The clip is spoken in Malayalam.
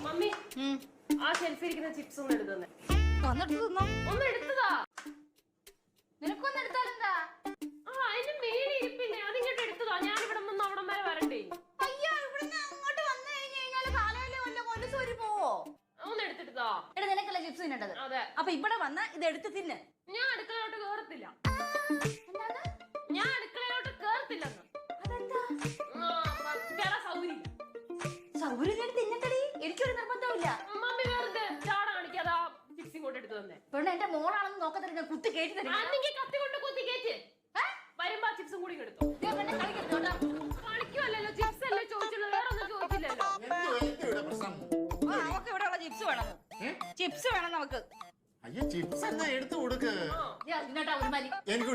മമ്മി ആ ഷെൽഫിരിക്കുന്ന ചിപ്സ് ഒന്ന് എടുത്തു തന്നെ. വന്നിട്ട് തിന്നോ? ഒന്ന് എടുത്തതാ. നിനക്കൊന്നും എടുത്താലെന്താ? ആ അതിന്റെ മേലെ ഇരിപ്പില്ലേ, അതിങ്ങോട്ട് എടുത്തതാ. ഞാൻ ഇവിടെ നിന്ന് അവിടം വരെ വരണ്ടേ? അയ്യോ, ഇവിടുന്ന് അങ്ങോട്ട് വന്നു കഴിഞ്ഞാൽ കാലയില് വല്ല കൊല്ലസൂരി പോവോ? ഒന്ന് എടുത്തിട്ടാ. എടാ, നിനക്കല്ല ചിപ്സ് തിന്നേണ്ടത്. അതെ. അപ്പൊ ഇവിടെ വന്ന ഇത് എടുത്ത് തിന്ന്. ഞാൻ അടുക്കളയിലോട്ട് കേറത്തില്ല. ഞാൻ അടുക്കളയിലോട്ട് കേറത്തില്ലെന്ന്. വേറെ സൗകര്യം സൗകര്യം തിന്നട്ടടി, എനിക്കൊരു നിർബന്ധമില്ല. മമ്മി വെറുതെ ചാട കാണിക്കാതാ ചിപ്സ് ഇങ്ങോട്ട് എടുത്തു തന്നെ. പെണ്ണ് എന്റെ മോളാണെന്ന് നോക്കത്തില്ല, ഞാൻ കുത്തി കേട്ടി തരും. കത്തി കൊണ്ട് കുത്തി കേറ്റ്. വരുമ്പോ ചിപ്സും കൂടി എടുത്തു. കളിക്കുമല്ലോ, ചിപ്സ് അല്ലേ ചോദിച്ചുള്ളൂ, വേറെ ഒന്നും ചോദിച്ചില്ലല്ലോ. നമുക്ക് ഇവിടെ ഉള്ള ചിപ്സ് വേണം. ചിപ്സ് വേണം നമുക്ക്. അയ്യോ, ചിപ്സ് എന്നാ എടുത്തു കൊടുക്ക്. ഒരു മതി. എനിക്ക്